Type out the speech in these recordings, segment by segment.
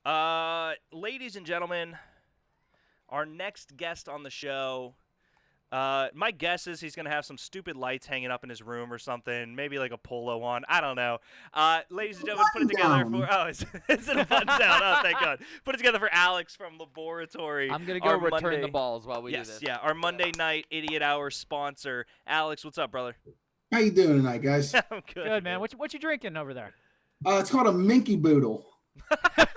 Ladies and gentlemen, our next guest on the show. My guess is he's going to have some stupid lights hanging up in his room or something, maybe like a polo on. I don't know. Ladies and gentlemen, put it together for... Oh, is it a button down? Oh, thank God. Put it together for Alex from Laboratory. I'm going to go return the balls while we do this. Yes, yeah. Our Monday night Idiot Hour sponsor. Alex, what's up, brother? How you doing tonight, guys? I'm good. Good, man. What you drinking over there? It's called a Minky Boodle.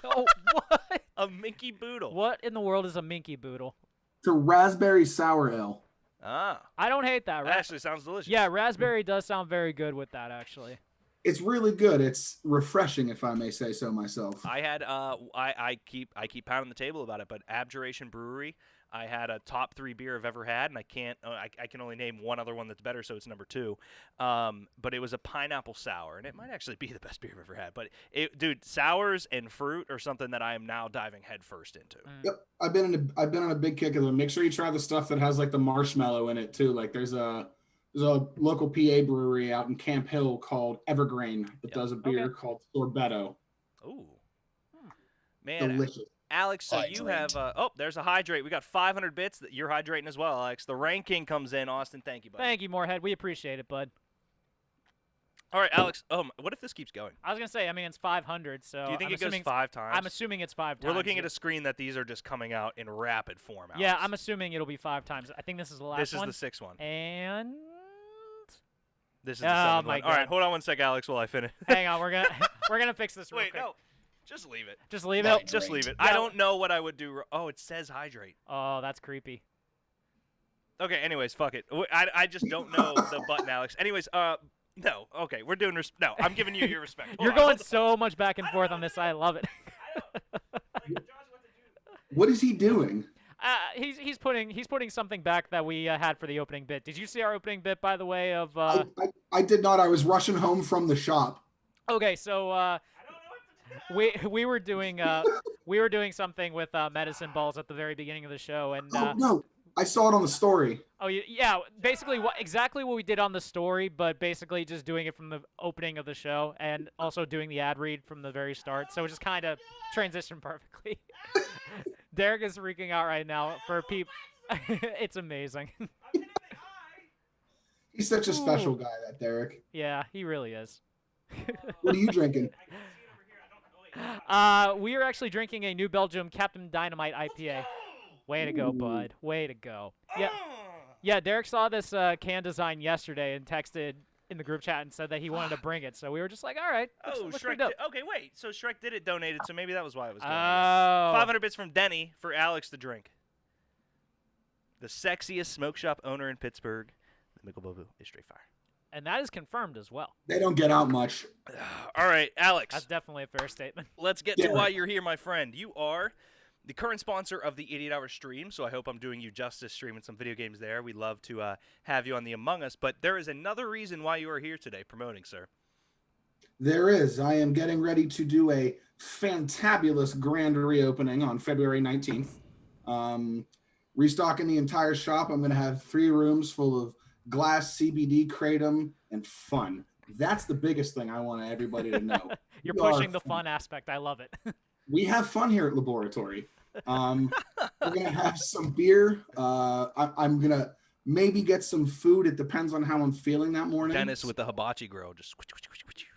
Oh, what? A Minky Boodle. What in the world is a Minky Boodle? It's a raspberry sour ale. Ah. I don't hate that. That actually sounds delicious. Yeah, raspberry does sound very good with that, actually. It's really good. It's refreshing, if I may say so myself. I had I keep pounding the table about it, but Abjuration Brewery, I had a top 3 beer I've ever had, and I can only name one other one that's better, so it's number 2. But it was a pineapple sour, and it might actually be the best beer I've ever had. But dude, sours and fruit are something that I am now diving headfirst into. Yep, I've been on a big kick of them. Make sure you try the stuff that has like the marshmallow in it too. Like there's a local PA brewery out in Camp Hill called Evergreen that does a beer called Sorbetto. Ooh, man, delicious. Alex, so you have there's a hydrate. We got 500 bits that you're hydrating as well, Alex. The ranking comes in. Austin, thank you, buddy. Thank you, Moorhead. We appreciate it, bud. All right, Alex. What if this keeps going? I was gonna say, I mean, it's 500, so do you think I'm it goes 5 times? I'm assuming it's 5 times. We're looking at a screen that these are just coming out in rapid form. Alex. Yeah, I'm assuming it'll be 5 times. I think this is the last one. This is the 6th one. And this is the 7th one. God. All right, hold on one sec, Alex, while I finish. Hang on, we're gonna fix this real Wait, quick. no. Just leave it. Just leave it? Just leave it. Yeah. I don't know what I would do. Oh, it says hydrate. Oh, that's creepy. Okay, anyways, fuck it. I just don't know the button, Alex. Anyways, no. Okay, we're doing no, I'm giving you your respect. You're going so much back and forth on this. I love it. What is he doing? He's putting something back that we had for the opening bit. Did you see our opening bit, by the way? Of I did not. I was rushing home from the shop. Okay, so we were doing something with medicine balls at the very beginning of the show, and no, I saw it on the story. Oh yeah, basically exactly what we did on the story, but basically just doing it from the opening of the show and also doing the ad read from the very start. So it just kind of transitioned perfectly. Derek is freaking out right now for people. It's amazing. He's such a special guy, that Derek. Yeah, he really is. What are you drinking? We are actually drinking a New Belgium Captain Dynamite IPA. Way to go, bud. Way to go. Yeah, Derek saw this can design yesterday and texted in the group chat and said that he wanted to bring it. So we were just like, all right. Looks Shrek. Okay, wait. So Shrek did it donated, so maybe that was why it was donated. Oh. 500 bits from Denny for Alex to drink. The sexiest smoke shop owner in Pittsburgh. The Mickle is straight fire. And that is confirmed as well. They don't get out much. All right, Alex. That's definitely a fair statement. Let's get to why you're here, my friend. You are the current sponsor of the Idiot Hour stream, so I hope I'm doing you justice streaming some video games there. We'd love to have you on the Among Us, but there is another reason why you are here today promoting, sir. There is. I am getting ready to do a fantabulous grand reopening on February 19th. Restocking the entire shop. I'm going to have 3 rooms full of glass, CBD, kratom, and fun. That's the biggest thing I want everybody to know. You're pushing the fun aspect. I love it. We have fun here at Laborotory. We're going to have some beer. I'm going to maybe get some food. It depends on how I'm feeling that morning. Dennis with the hibachi grill. Just.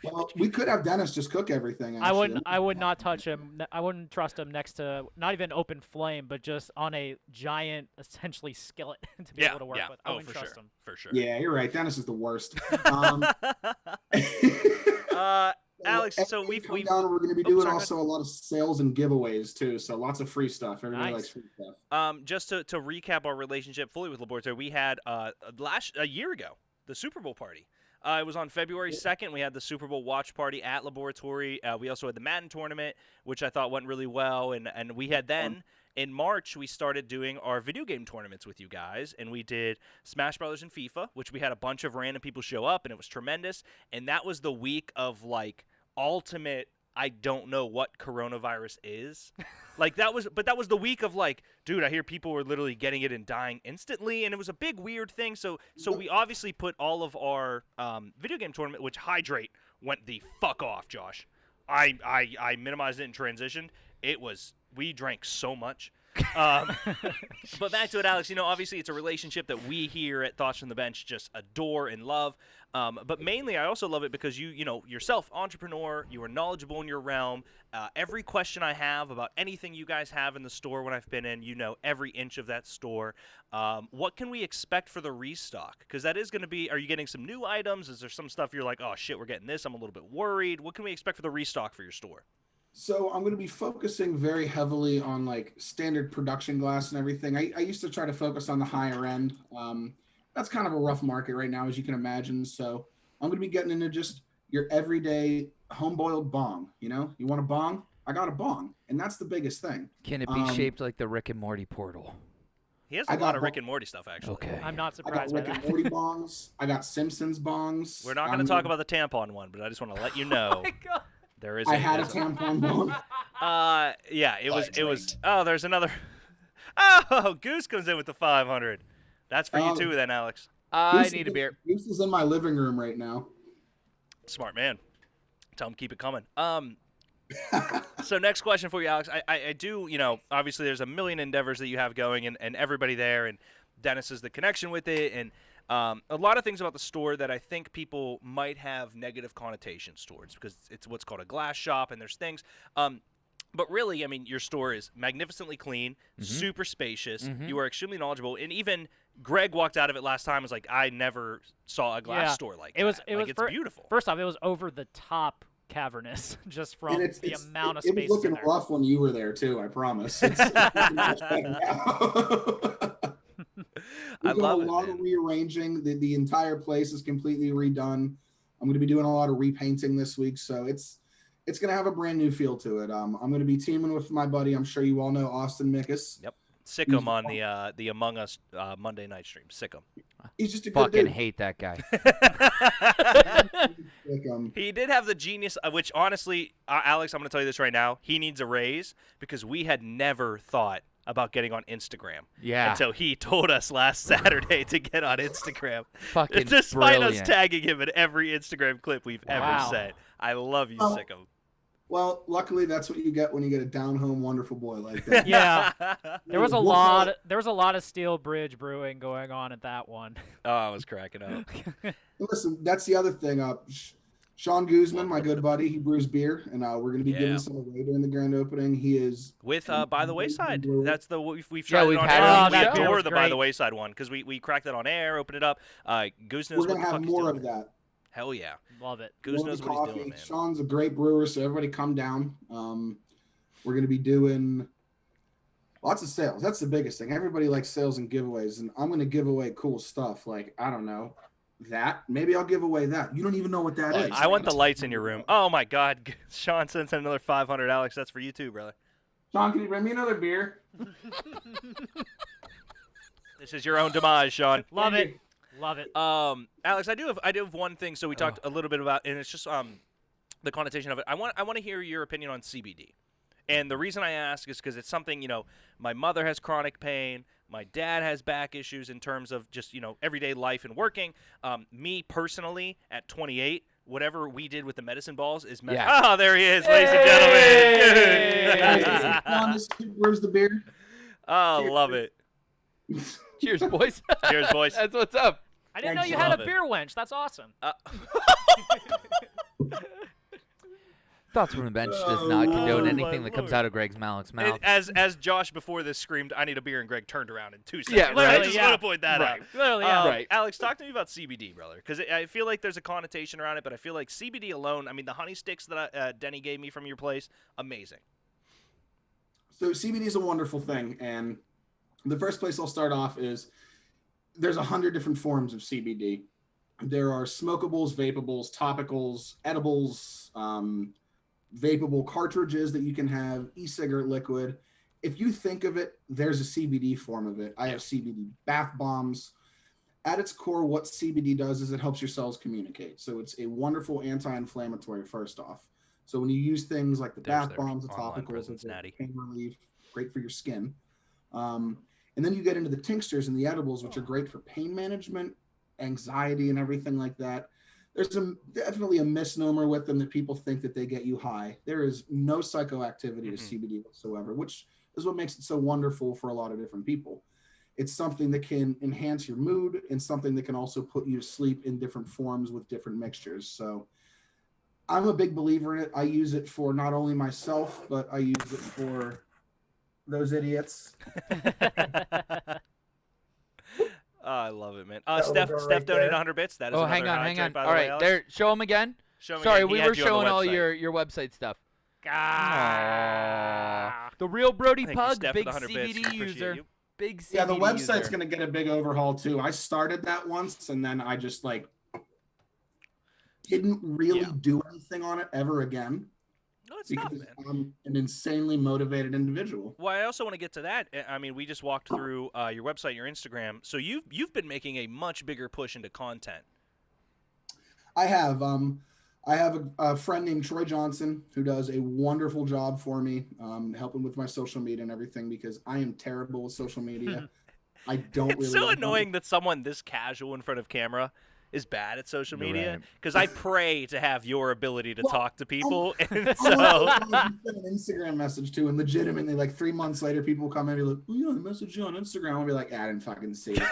Well, we could have Dennis just cook everything. Actually. I would not touch him. I wouldn't trust him next to not even open flame, but just on a giant, essentially skillet to be able to work with. I wouldn't trust him. For sure. Yeah, you're right. Dennis is the worst. Alex, so we're going to be doing also a lot of sales and giveaways too. So lots of free stuff. Everybody likes free stuff. Just to recap our relationship fully with Laboratory, we had a year ago the Super Bowl party. It was on February 2nd. We had the Super Bowl watch party at Laboratory. We also had the Madden tournament, which I thought went really well. And we had then, in March, we started doing our video game tournaments with you guys. And we did Smash Brothers and FIFA, which we had a bunch of random people show up, and it was tremendous. And that was the week of, like, ultimate I don't know what coronavirus is. Like that was the week of like, dude, I hear people were literally getting it and dying instantly, and it was a big weird thing. So we obviously put all of our video game tournament, which Hydrate went the fuck off, Josh. I minimized it and transitioned. We drank so much. But back to it, Alex. Obviously it's a relationship that we here at Thoughts from the Bench just adore and love. But mainly, I also love it because yourself, entrepreneur, you are knowledgeable in your realm. Every question I have about anything you guys have in the store when I've been in, every inch of that store. What can we expect for the restock? Because that is going to be. Are you getting some new items? Is there some stuff you're like, oh shit, we're getting this? I'm a little bit worried. What can we expect for the restock for your store? So I'm going to be focusing very heavily on like standard production glass and everything. I used to try to focus on the higher end. That's kind of a rough market right now, as you can imagine. So I'm going to be getting into just your everyday home boiled bong. You want a bong? I got a bong, and that's the biggest thing. Can it be shaped like the Rick and Morty portal? He has a lot of Rick and Morty stuff, actually. Okay. I'm not I surprised got by Rick that. and Morty bongs. I got Simpsons bongs. We're not going to talk about the tampon one, but I just want to let you know. Oh my God. There is. I had a tampon bong. Yeah, it was. Oh, there's another. Oh, Goose comes in with the 500. That's for you too, then, Alex. I need a beer. Goose is in my living room right now. Smart man. Tell him keep it coming. So next question for you, Alex. I do. Obviously there's a million endeavors that you have going, and everybody there, and Dennis is the connection with it, and a lot of things about the store that I think people might have negative connotations towards because it's what's called a glass shop, and there's things. But really, I mean, your store is magnificently clean, super spacious. You are extremely knowledgeable, and even Greg walked out of it last time and was like, I never saw a glass store like that. It's beautiful. First off, it was over the top cavernous just from the amount of space. It was looking rough when you were there too, I promise. It's much better now. We've done a lot of rearranging. The entire place is completely redone. I'm going to be doing a lot of repainting this week, so it's going to have a brand new feel to it. I'm going to be teaming with my buddy. I'm sure you all know Austin Mickus. Yep, sick him on the Among Us Monday night stream. Sick him. He's just a good fucking dude. hate that guy. He did have the genius, which honestly, Alex, I'm going to tell you this right now. He needs a raise because we had never thought about getting on Instagram. Yeah. Until he told us last Saturday to get on Instagram. Fucking despite brilliant. us tagging him in every Instagram clip we've ever said. I love you, Sicko. Well, luckily that's what you get when you get a down home wonderful boy like that. Yeah. There was a lot of Steel Bridge brewing going on at that one. Oh, I was cracking up. Listen, that's the other thing. Sean Guzman, my good buddy, he brews beer, and we're going to be giving some away during the grand opening. He is with By the Wayside. That's the we've tried we've it on had air. it on We the show. adore the By the Wayside one because we cracked it on air, opened it up. Goose knows we're what going the to fuck have he's more doing. of that. Hell yeah. Love it. Goose knows what he's doing, man. Sean's a great brewer, so everybody come down. We're going to be doing lots of sales. That's the biggest thing. Everybody likes sales and giveaways, and I'm going to give away cool stuff. Like, I don't know, that. Maybe I'll give away that. You don't even know what that is. I want the lights in your room. Oh, my God. Sean sends another 500. Alex, that's for you too, brother. Sean, can you bring me another beer? This is your own demise, Sean. Love it. Love it. Alex, I do have one thing. So we talked a little bit about, and it's just the connotation of it. I want to hear your opinion on CBD, and the reason I ask is because it's something my mother has chronic pain. My dad has back issues in terms of just everyday life and working. Me personally, at 28, whatever we did with the medicine balls is Oh, there he is, ladies and gentlemen. Where's the beer? Oh, love it. Cheers, boys. Cheers, boys. That's what's up. I didn't know you had a beer wench. That's awesome. Thoughts from the Bench does not condone anything that comes out of Greg's Malik's mouth. As Josh before this screamed, I need a beer, and Greg turned around in 2 seconds. Yeah, right. I just want to point that out. Literally, yeah. Right. Alex, talk to me about CBD, brother, because I feel like there's a connotation around it, but I feel like CBD alone, I mean, the honey sticks that Denny gave me from your place, amazing. So CBD is a wonderful thing, and the first place I'll start off is there's 100 different forms of CBD. There are smokables, vapables, topicals, edibles, vapable cartridges that you can have, e-cigarette liquid. If you think of it, there's a CBD form of it. I have CBD bath bombs. At its core, what CBD does is it helps your cells communicate. So it's a wonderful anti-inflammatory, first off. So when you use things like the bath bombs, the topicals, it's pain relief, great for your skin. And then you get into the tinctures and the edibles, which are great for pain management, anxiety, and everything like that. there's definitely a misnomer with them that people think that they get you high. There is no psychoactivity to CBD whatsoever, which is what makes it so wonderful for a lot of different people. It's something that can enhance your mood and something that can also put you to sleep in different forms with different mixtures. So I'm a big believer in it. I use it for not only myself, but I use it for those idiots. I love it, man. That Steph will go right donated there. 100 bits. That is Oh, another hang on, high hang joint, on. by the All way, right, Alex. there. Show them again. Show 'em Sorry, again. He we had were you on the showing all website. your website stuff. Ah. The real Brody Thank you, Pug, Steph, for big the 100 bits. CBD Appreciate user. you. Big CBD Yeah, the website's user. going to get a big overhaul too. I started that once and then I just didn't really do anything on it ever again. No, it's tough, Because man. I'm an insanely motivated individual. Well, I also want to get to that. I mean, we just walked through your website, your Instagram. So you've been making a much bigger push into content. I have a friend named Troy Johnson who does a wonderful job for me, helping with my social media and everything because I am terrible with social media. I don't It's really so like annoying that someone this casual in front of camera is bad at social media Right. because I pray to have your ability to talk to people. And I so sent an Instagram message to, and legitimately, like 3 months later, people will come in and be like, "Oh yeah, I messaged you on Instagram." I'll be like, "I didn't fucking see it."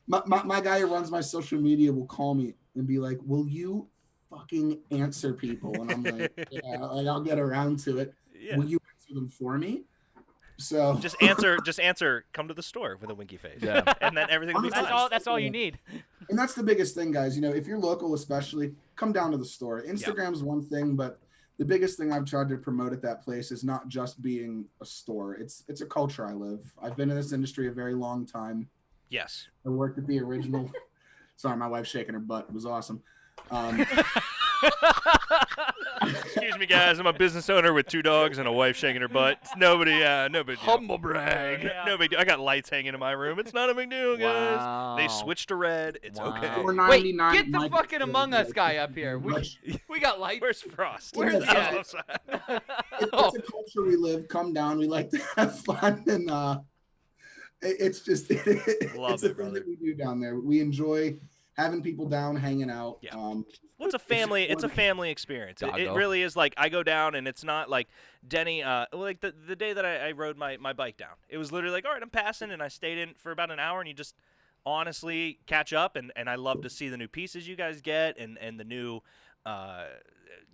My guy who runs my social media will call me and be like, "Will you fucking answer people?" And I'm like, "Yeah, like, I'll get around to it. yeah. Will you answer them for me?" So Just answer, come to the store with a winky face. Yeah. And then everything will be Honestly, fine. That's all you need. And that's the biggest thing, guys. You know, if you're local, especially, come down to the store. Instagram's one thing, but the biggest thing I've tried to promote at that place is not just being a store. It's a culture I live. I've been in this industry a very long time. Yes. I worked at the original. Sorry, my wife's shaking her butt. It was awesome. Excuse me, guys. I'm a business owner with 2 dogs and a wife shaking her butt. It's nobody deal. Humble brag. Yeah. No big deal. I got lights hanging in my room. It's not a big deal, guys. Wow. They switched to red. It's Wow. okay. Wait, $4.99 get the Mike- fucking Among Us guy up here. We got lights. Where's Frost? Where's He's he on at? the side. It's a culture we live. Come down. We like to have fun, and it's just Love it's a it, thing brother. that we do down there. We enjoy having people down, hanging out. Yeah. Well, it's a family. It's a family experience. It Doggo. really is. Like I go down, and it's not like Denny. Like the day that I rode my bike down, it was literally like, all right, I'm passing, and I stayed in for about an hour, and you just honestly catch up, and I love to see the new pieces you guys get, and the new,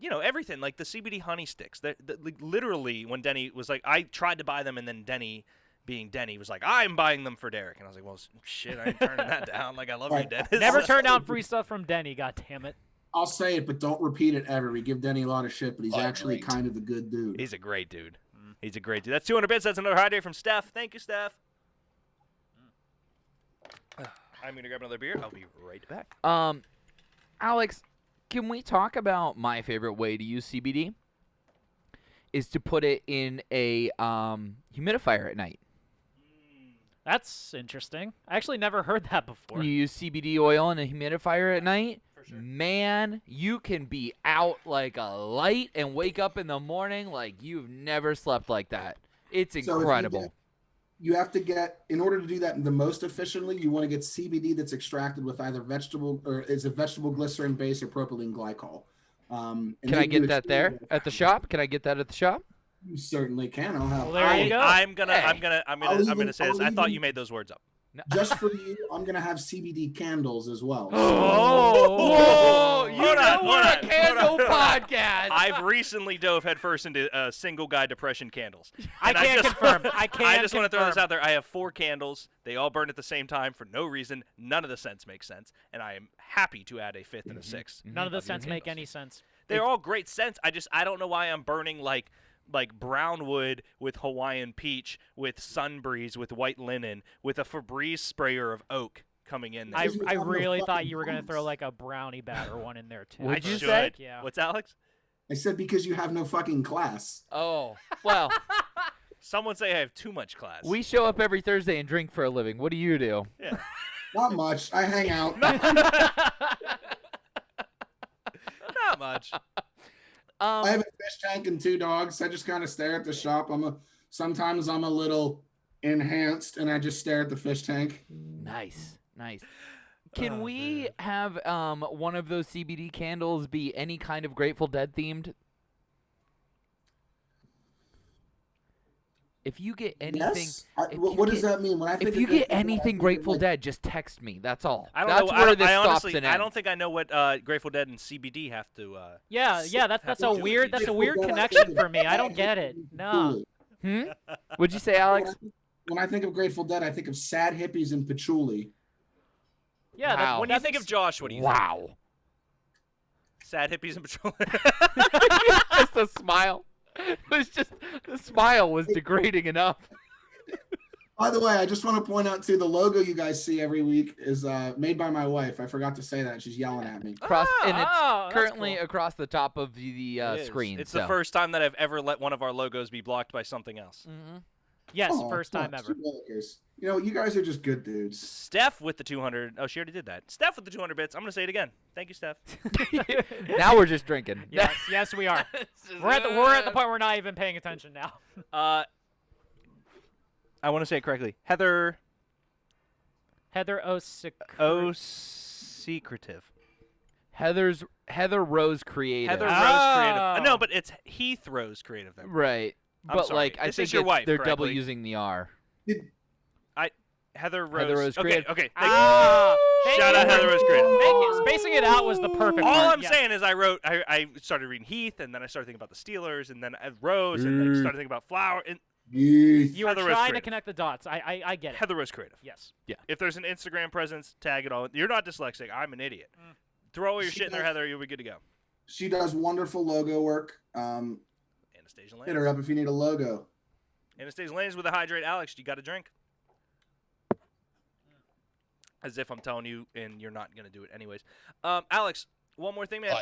everything like the CBD honey sticks. Like, literally, when Denny was like, I tried to buy them, and then Denny. Being Denny was like, I'm buying them for Derek, and I was like, well, shit, I ain't turning that down. Like, I love you, Dennis. Never turn down free stuff from Denny. God damn it. I'll say it, but don't repeat it ever. We give Denny a lot of shit, but he's Oh, actually great. kind of a good dude. He's a great dude. He's a great dude. That's 200 bits. That's another high day from Steph. Thank you, Steph. I'm gonna grab another beer. I'll be right back. Alex, can we talk about my favorite way to use CBD? Is to put it in a humidifier at night. That's interesting. I actually never heard that before. You use CBD oil in a humidifier at night. For sure. Man, you can be out like a light and wake up in the morning like you've never slept like that. It's So if you incredible. You have to get, in order to do that the most efficiently, you want to get CBD that's extracted with either vegetable or is a vegetable glycerin base or propylene glycol. And Can I they do get that there extremely at the shop? Can I get that at the shop? You certainly can. I'll have Well, there you go. I'm gonna Hey. say this. I thought you made those words up. just for you. I'm gonna have CBD candles as well. Whoa! You Hold know on, we're hold a on, candle hold on. podcast. I've recently dove headfirst into single guy depression candles. I And can't confirm. I can't I just want to throw this confirm. out there. I have 4 candles. They all burn at the same time for no reason. None of the scents make sense, and I am happy to add a 5th and a 6th. None of the Love your scents make candles. any sense. They're all great scents. I don't know why I'm burning like brownwood with Hawaiian peach, with sun breeze, with white linen, with a Febreze sprayer of oak coming in there. I Because you have no really thought fucking you were gonna throw house. like a brownie batter one in there too. What'd I you should. say? Yeah. What's Alex? I said because you have no fucking class. Oh, well, Someone say I have too much class. we show up every Thursday and drink for a living. What do you do? Yeah. Not much. I hang out. Not much. I have a fish tank and 2 dogs. I just kind of stare at the shop. Sometimes I'm a little enhanced and I just stare at the fish tank. Nice, nice. Can we have one of those CBD candles be any kind of Grateful Dead themed? If you get anything, Yes. if What you what does get- that mean? When I think if of you get Grateful Dead, I anything think of, Grateful like, Dead, just text me. That's all. I don't That's know. where I, this I stops honestly, and I ends. don't think I know what Grateful Dead and CBD have to. Yeah, that's have a to do with weird each that's a other. weird Grateful Dead, I connection think for of me. I don't sad get it. hippies and No. patchouli. What'd you say, Alex? When I think of Grateful Dead, I think of sad hippies and patchouli. Yeah, Wow. When you think of Josh, what do you Wow. think? Sad hippies and patrol. Just a smile. It was just the smile was degrading enough. By the way, I just want to point out too, the logo you guys see every week is made by my wife. I forgot to say that. She's yelling at me. And it's that's currently cool. across the top of the It is. screen. It's so. the first time that I've ever let one of our logos be blocked by something else. Mhm. Yes, Aw, first time fuck, ever. super lickers. You know, you guys are just good dudes. Steph with the 200. Oh, she already did that. Steph with the 200 bits. I'm going to say it again. Thank you, Steph. Now we're just drinking. Yes, we are. We're at the point we're not even paying attention now. I want to say it correctly. Heather Heather Secretive. Heather Rose Creative. Heather Rose Creative. Oh. No, but it's Heath Rose Creative. Then. Right. I'm But sorry. like I This think is your wife, they're double correctly? using the R. Heather Rose. Heather Rose okay, Creative. okay. Thank Shout out you. Heather Rose Creative. Thank you. Spacing it out was the perfect All part. I'm Yes. saying is I started reading Heath, and then I started thinking about the Steelers, and then Rose, and then I started thinking about Flower. And Yeesh. You were Heather Rose trying to Creative. connect the dots. I get it. Heather Rose Creative. Yes. If there's an Instagram presence, tag it all. You're not dyslexic. I'm an idiot. Throw all your She shit in there, does- Heather. You'll be good to go. She does wonderful logo work. Anastasia Hit her Lanes. up if you need a logo. Anastasia Lanes with a hydrate. Alex, you got a drink? As if I'm telling you, and you're not gonna do it anyways. Alex, one more thing, man.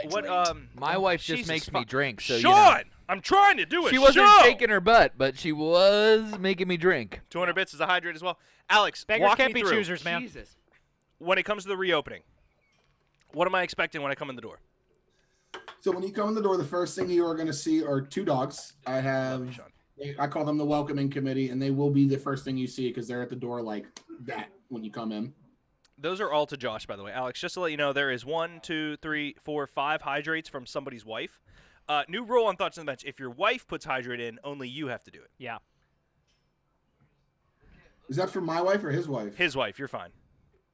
My wife just Jesus makes me fuck. drink, so Sean, I'm trying to do it. she wasn't show! shaking her butt, but she was making me drink. 200 bits is a hydrate as well. Alex, Beggars walk can't me be through. choosers, man. Jesus. When it comes to the reopening, what am I expecting when I come in the door? So when you come in the door, the first thing you are going to see are two dogs. I Love you, have, Sean. I call them the welcoming committee, and they will be the first thing you see because they're at the door like that when you come in. Those are all to Josh, by the way. Alex, just to let you know, there is 1, 2, 3, 4, 5 hydrates from somebody's wife. New rule on Thoughts on the Bench. If your wife puts hydrate in, only you have to do it. Yeah. Is that for my wife or his wife? His wife, you're fine.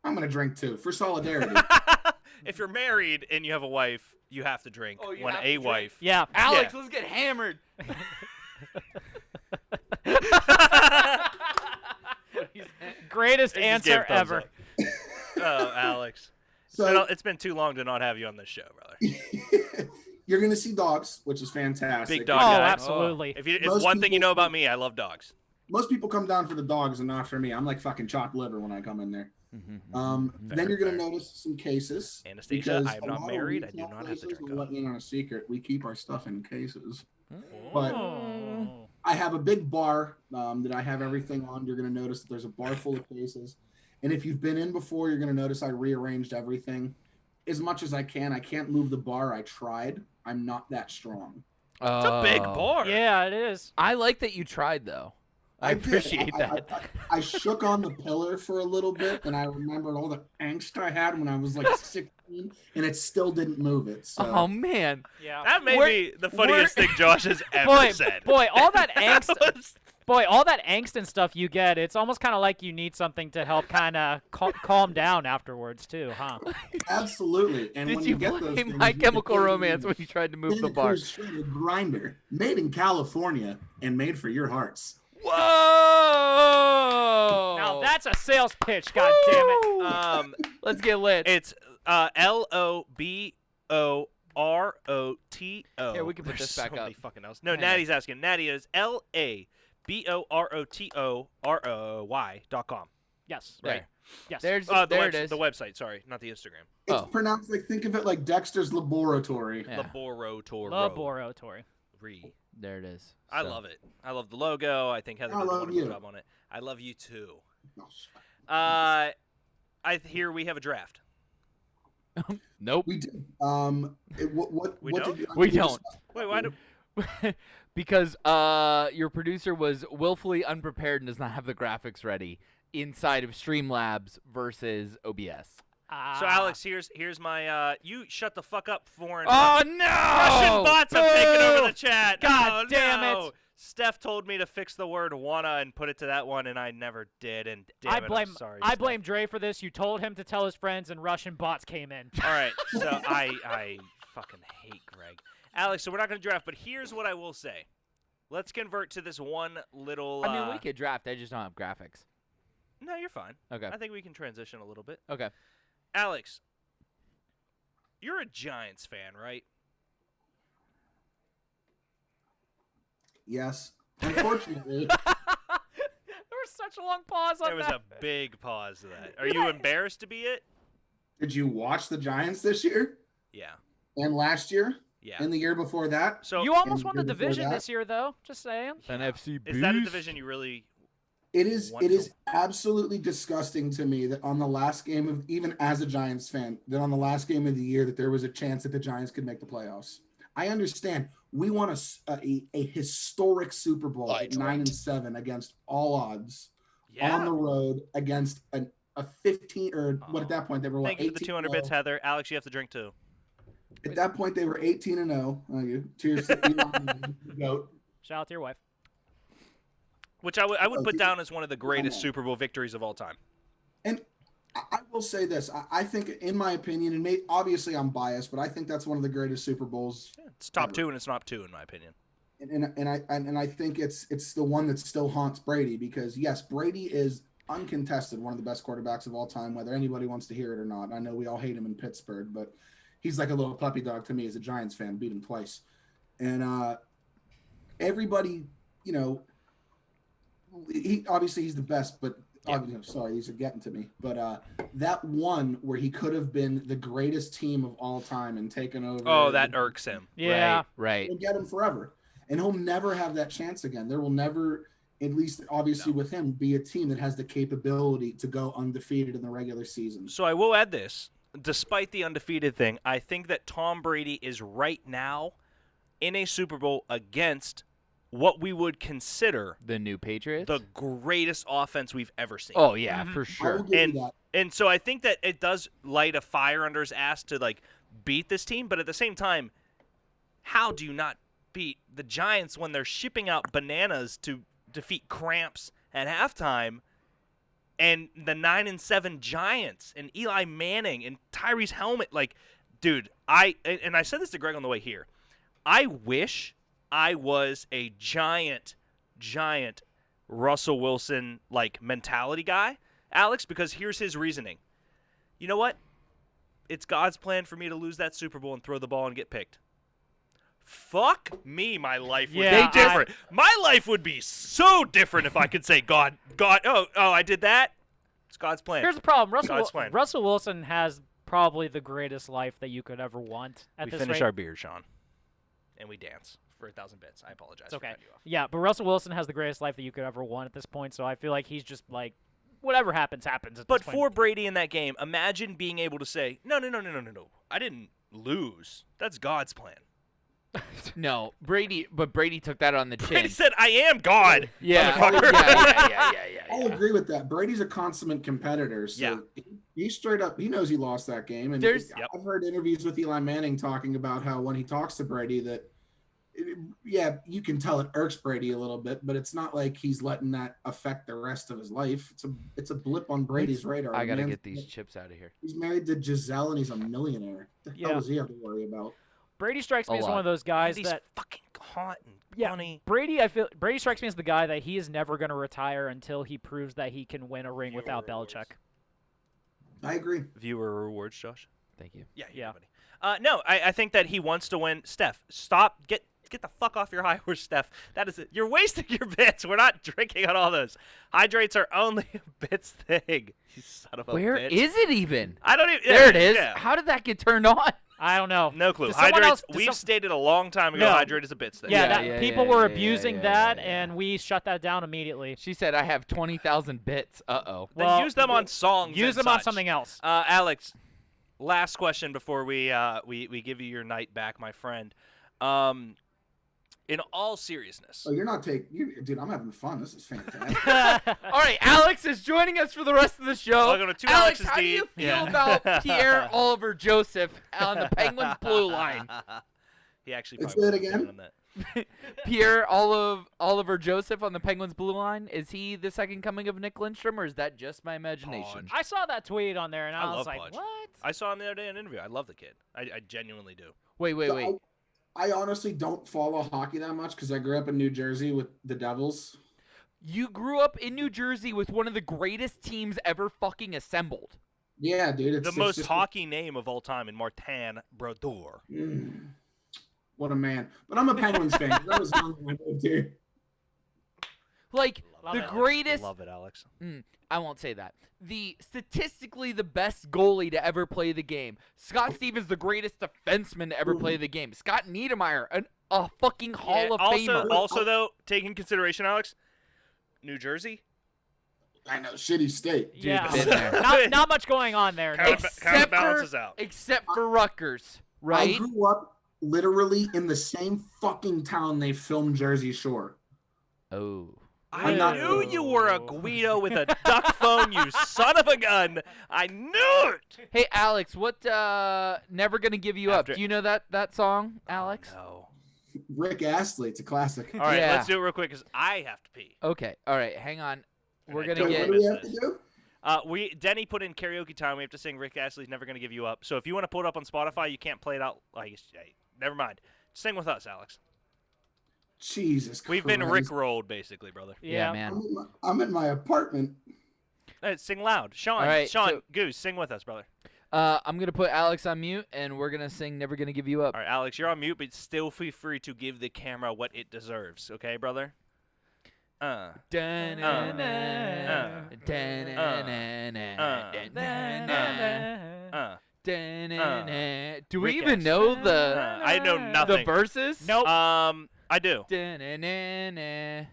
I'm going to drink too for solidarity. If you're married and you have a wife, you have to drink. Oh, you when have a to drink? wife. Yeah. Alex, let's get hammered. Greatest They just answer gave thumbs ever. up. Oh, Alex. So It's been too long to not have you on this show, brother. you're going to see dogs, which is fantastic. Big dog Oh, guy. absolutely. If Most one thing you people- know about me, I love dogs. Most people come down for the dogs and not for me. I'm like fucking chopped liver when I come in there. Then you're going to fair. notice some cases. Anastasia, because I am a not lot of married. I retail do not have to places drink will up. let you in on a secret. We keep our stuff in cases. But Oh. I have a big bar that I have everything on. You're going to notice that there's a bar full of cases. And if you've been in before, you're going to notice I rearranged everything as much as I can. I can't move the bar. I tried. I'm not that strong. It's a big Oh. bar. Yeah, it is. I like that you tried, though. I did. appreciate that. I shook on the pillar for a little bit, and I remembered all the angst I had when I was like 16, and it still didn't move it. So. Oh man. Yeah. That may We're- be the funniest thing Josh has ever Boy, said. boy, all that angst. That was- Boy, all that angst and stuff you get, it's almost kind of like you need something to help kind of calm down afterwards, too, huh? Absolutely. And Did when you you get those play things, My you Chemical can Romance when you tried to move the bar? Shredded grinder, made in California and made for your hearts. Whoa! Now that's a sales pitch, god damn it. Woo! Let's get lit. It's Laboroto. Here, we can put There's this back so many up. fucking else. No, Hang Natty's asking. Natty is LABOROTOROY.com. Yes. There. Right. Yes. There's The there it is. The website, sorry, not the Instagram. It's Oh. pronounced like, think of it like Dexter's Laboratory. Yeah. Laborotory. Laboratory. There it is. I So. love it. I love the logo. I think Heather I did a love wonderful you. job on it. I love you too. Oh, I hear we have a draft. Nope. we do. What We what don't? did you, We don't. Wait, why do? Because your producer was willfully unprepared and does not have the graphics ready inside of Streamlabs versus OBS. So Alex, here's my you shut the fuck up, foreign. Oh no! Russian bots have taken over the chat. God Oh, damn no. it. Steph told me to fix the word wanna and put it to that one, and I never did. And damn I'm sorry. I Steph. blame Dre for this. You told him to tell his friends, and Russian bots came in. All right, so I fucking hate Greg. Alex, so we're not gonna draft, but here's what I will say. Let's convert to this one little. I mean, we could draft. I just don't have graphics. No, you're fine. Okay. I think we can transition a little bit. Okay. Alex, you're a Giants fan, right? Yes. Unfortunately, There was such a long pause on There was that. a big pause to that. Are you embarrassed to be it? did you watch the Giants this year Yeah. and last year Yeah. and the year before that? So You almost And won the year before division that? this year, though. Just saying. NFC is that a division you really? It is Want it to- is absolutely disgusting to me that on the last game of, even as a Giants fan, that on the last game of the year that there was a chance that the Giants could make the playoffs. I understand we won a historic Super Bowl at 9-7 against all odds Yeah. on the road against a 15 or what at that point they were what, Thank you for the 200 bits, 18-0. Heather. Alex, you have to drink too. At that point they were 18-0. Oh, you cheers to Elon, the GOAT. Shout out to your wife. Which I would Oh, put he- down as one of the greatest on. Super Bowl victories of all time. And I will say this: I think, in my opinion, and obviously I'm biased, but I think that's one of the greatest Super Bowls. It's top two, and it's not two in my opinion. And I think it's the one that still haunts Brady because yes, Brady is uncontested one of the best quarterbacks of all time, whether anybody wants to hear it or not. I know we all hate him in Pittsburgh, but he's like a little puppy dog to me as a Giants fan. Beat him twice, and everybody, you know, he's the best, but. Yeah. Sorry, these are getting to me. But that one where he could have been the greatest team of all time and taken over. Oh, that irks him. Yeah. Right. We'll get him forever. And he'll never have that chance again. There will never, at least obviously with him, be a team that has the capability to go undefeated in the regular season. So I will add this. Despite the undefeated thing, I think that Tom Brady is right now in a Super Bowl against what we would consider The new Patriots. the greatest offense we've ever seen. Oh yeah, Mhm. for I will sure. give And you that. and so I think that it does light a fire under his ass to like beat this team, but at the same time, how do you not beat the Giants when they're shipping out bananas to defeat cramps at halftime? And the 9-7 Giants and Eli Manning and Tyree's helmet, like, dude, I said this to Greg on the way here. I wish I was a giant Russell Wilson like mentality guy, Alex, because here's his reasoning. You know what? It's God's plan for me to lose that Super Bowl and throw the ball and get picked. Fuck me, my life would Yeah, be different. My life would be so different if I could say, God, oh, I did that. It's God's plan. Here's the problem. God's plan. Russell Wilson has probably the greatest life that you could ever want at We this finish rate. our beer, Sean, and we dance for 1,000 bits. I apologize. It's for okay. cutting you off. Yeah, but Russell Wilson has the greatest life that you could ever want at this point, so I feel like he's just like, whatever happens at But this point. for Brady in that game, imagine being able to say, no. I didn't lose. That's God's plan. No, Brady took that on the chin. Brady said, I am God. Yeah. motherfucker. yeah. I'll agree with that. Brady's a consummate competitor. So Yeah. he straight up, he knows he lost that game. And There's- Yep. I've heard interviews with Eli Manning talking about how when he talks to Brady that, yeah, you can tell it irks Brady a little bit, but it's not like he's letting that affect the rest of his life. It's a blip on Brady's radar. I gotta Man, get these chips out of here. He's married to Giselle and he's a millionaire. What the hell Yeah. does he have to worry about? Brady strikes me A as one lot. of those guys He's that fucking hot and Yeah. funny. Brady strikes me as the guy that he is never going to retire until he proves that he can win a ring without Belichick. I agree. Viewer rewards, Josh. Thank you. Yeah. Yeah. Buddy. No, I think that he wants to win. Steph, stop. Get the fuck off your high horse, Steph. That is it. You're wasting your bits. We're not drinking on all those. Hydrates are only a bits thing. You son of a Where bitch. is it even? I don't even. There it is. Yeah. How did that get turned on? I don't know. No clue. Does someone Hydrates. else- does We've some- stated a long time ago. No. Hydrate is a bits thing. Yeah, people were abusing that, yeah. and we shut that down immediately. She said I have 20,000 bits. Uh-oh. Then Well, use them on songs. Use and them on such. something else. Alex, last question before we give you your night back, my friend. In all seriousness. Oh, you're not dude. I'm having fun. This is fantastic. All right, Alex is joining us for the rest of the show. Welcome to Two Alex, Alexes how do you Deep. feel Yeah. about Pierre Oliver Joseph on the Penguins blue line? He actually Let's probably do it wasn't again. on that. Pierre Oliver Joseph on the Penguins blue line, is he the second coming of Nick Lindstrom, or is that just my imagination? Podge. I saw that tweet on there, and I I was love like, Podge. what? I saw him the other day in an interview. I love the kid. I genuinely do. Wait. So I honestly don't follow hockey that much because I grew up in New Jersey with the Devils. You grew up in New Jersey with one of the greatest teams ever fucking assembled. Yeah, dude. The most hockey name of all time in Martin Brodeur. What a man. But I'm a Penguins fan. That was young when I moved here. Like, Love the it. greatest... Love it, Alex. I won't say that. Statistically the best goalie to ever play the game. Scott Stevens, the greatest defenseman to ever play the game. Scott Niedermayer, a fucking Hall of Famer. Also, though, take in consideration, Alex, New Jersey. I know, shitty state. Dude, Yeah. been there. Not much going on there. no. Counterbalances out. Except for Rutgers, I right? grew up literally in the same fucking town they filmed Jersey Shore. Oh. I not- knew you were a Guido with a duck phone, you son of a gun. I knew it. Hey, Alex, what Never Gonna Give You After- Up? Do you know that song, Alex? No. Rick Astley, it's a classic. All right, Yeah. let's do it real quick because I have to pee. Okay. All right, hang on. We're I going to don't Wait, get... what do we have to do? Denny put in karaoke time. We have to sing Rick Astley's "Never Gonna Give You Up." So if you want to pull it up on Spotify, you can't play it out. Like, hey, never mind. Sing with us, Alex. Jesus Christ. We've been Rickrolled, basically, brother. Yeah, man. I'm in my apartment. Hey, sing loud, Sean. All right, Sean, so- Goose, sing with us, brother. I'm going to put Alex on mute, and we're going to sing Never Gonna Give You Up. All right, Alex, you're on mute, but still feel free to give the camera what it deserves. Okay, brother. Da-na-na, da-na-na-na, da-na-na, da-na-na. Do we Rick even Astley. know the I know the nothing. verses? Nope. I do. Da-na-na-na.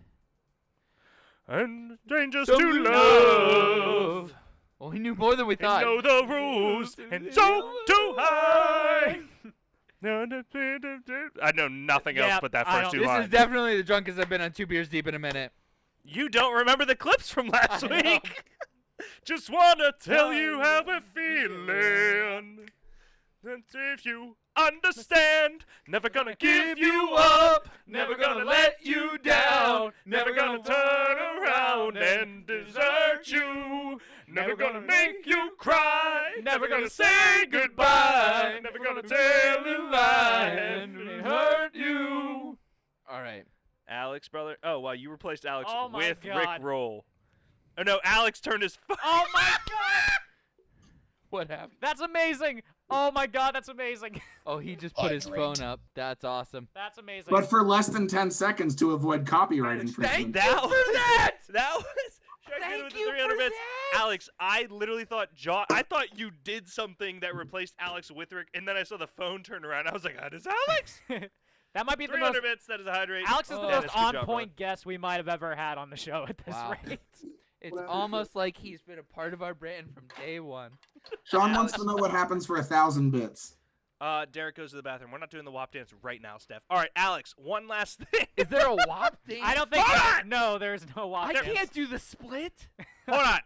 And strangers So to we love. Well, we knew more than we And thought. know the rules, and so do I. I know nothing else Yeah, but that I first don't- two This lines. is definitely the drunkest I've been on 2 beers deep in a minute. You don't remember the clips from last I know. week. Just wanna tell you how we're feeling. And if you understand, never gonna give you up, never gonna let you down, never gonna turn around and desert you, never gonna make you cry, never gonna say goodbye, never gonna tell a lie and hurt you. All right. Alex, brother. Oh, wow, you replaced Alex Oh my with God. Rick Roll. Oh, no, Alex turned his phone. Oh my god! What happened? That's amazing. Oh my god, that's amazing. Oh, he just put his phone up. That's awesome. That's amazing. But for less than 10 seconds to avoid copyright Thank infringement. you for that. That was. Should I get it Thank with the you 300 for bits? that. Alex, I literally thought I thought you did something that replaced Alex with Rick, and then I saw the phone turn around. I was like, that is Alex. that might be the 300 most. bits. That is a hydrate. Alex is the Dennis, most good on job, point guest we might have ever had on the show at this Wow. rate. It's Whatever. almost like he's been a part of our brand from day one. Sean wants to know what happens for 1,000 bits. Derek goes to the bathroom. We're not doing the WAP dance right now, Steph. All right, Alex. One last thing. Is there a WAP thing? I don't think. Hold on! No, there's no walk. I can't do the split. Hold on.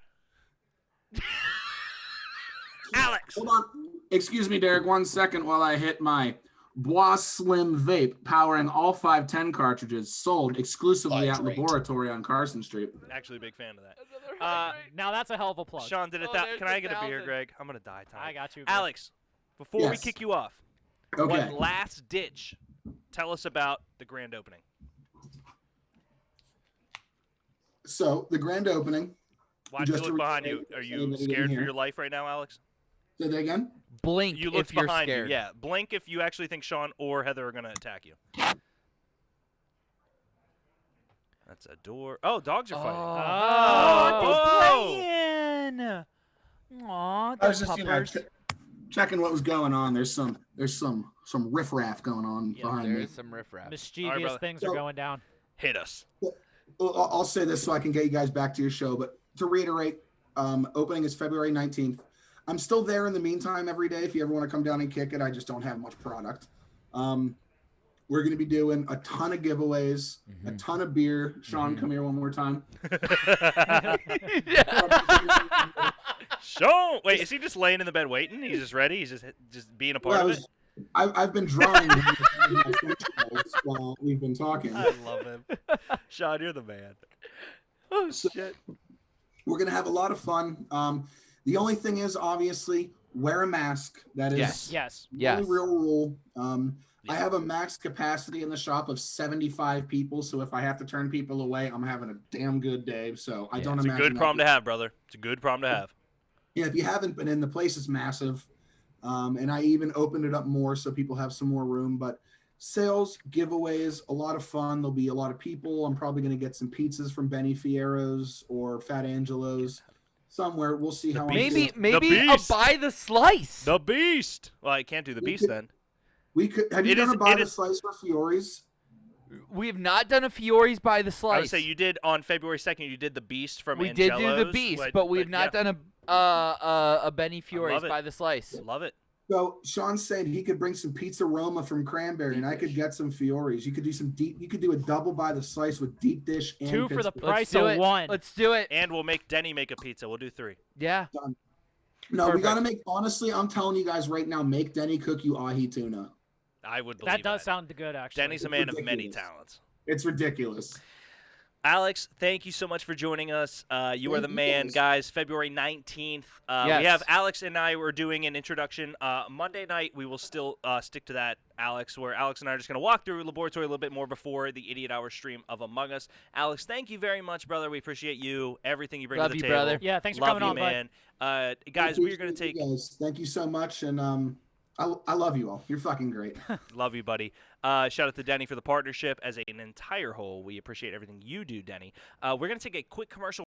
Alex. Hold on. Excuse me, Derek, 1 second while I hit my Bois Slim vape powering all 510 cartridges sold exclusively at Laborotory on Carson Street. Actually, a big fan of that. Another hydrate. Now that's a hell of a plug. Sean did it. Oh, that. there's Can the I get a beer, 1,000. Greg? I'm gonna die. Tom. I got you. Greg. Alex, before we Yes. kick you off, Okay. what last ditch? Tell us about the grand opening. So the grand opening. Why do you Just look to behind you? reiterate, Are you anybody didn't scared for hear. your life right now, Alex? Say that again. Blink You looked if you're behind scared. you. Yeah, blink if you actually think Sean or Heather are gonna attack you. That's a door. Oh, dogs are fighting. Oh, Oh. they're playing. Aw, I was the just puppers. checking what was going on. There's some riffraff going on Yeah, behind there me. is some riffraff. Mischievous brother. things are So- going down. Hit us. I'll say this so I can get you guys back to your show. But to reiterate, opening is February 19th. I'm still there in the meantime every day. If you ever want to come down and kick it, I just don't have much product. We're going to be doing a ton of giveaways, a ton of beer. Sean, come here one more time. Sean, wait, is he just laying in the bed waiting? He's just ready. He's just being a part of it. I've been drawing while we've been talking. I love him. Sean, you're the man. Oh So, shit. we're going to have a lot of fun. The only thing is, obviously, wear a mask. That is Yes. the Yes. only real rule. I have a max capacity in the shop of 75 people, so if I have to turn people away, I'm having a damn good day. So I don't It's a imagine good problem to have, brother. It's a good problem to have. Yeah, if you haven't been in, the place is massive. And I even opened it up more so people have some more room. But sales, giveaways, a lot of fun. There'll be a lot of people. I'm probably going to get some pizzas from Benny Fiero's or Fat Angelo's somewhere. We'll see how Maybe I a beast. buy the slice. The beast. Well, I can't do the beast then. We could. Have you It done is- a buy it the is- slice for Fiore's? We have not done a Fiore's by the I slice. would say you did on February 2nd. You did the beast from we did do the Angelo's, beast, but we have not done a Benny Fiore's it. by the slice. Love it. So Sean said he could bring some pizza Roma from Cranberry, and I could get some Fiore's. You could do some deep. You could do a double by the slice with deep dish and 2 for the Pittsburgh. price do of it. 1. Let's do it. And we'll make Denny make a pizza. We'll do 3. Yeah. No, Perfect. we got to make. Honestly, I'm telling you guys right now, make Denny cook you ahi tuna. I would believe That does sound good, actually. Denny's a It's man of many ridiculous. talents. It's ridiculous. Alex, thank you so much for joining us. You are the Thank you, man, guys. guys. February 19th. We Yes. have Alex and I were doing an introduction. Monday night, we will still stick to that, Alex, where Alex and I are just going to walk through Laboratory a little bit more before the Idiot Hour stream of Among Us. Alex, thank you very much, brother. We appreciate you, everything you bring Love to the you, table. brother. Yeah, thanks for Love coming you, on, bud. man. Guys, we are going to Appreciate take. you guys. Thank you so much, and I love you all. You're fucking great. Love you, buddy. Shout out to Denny for the partnership as an entire whole. We appreciate everything you do, Denny. We're going to take a quick commercial.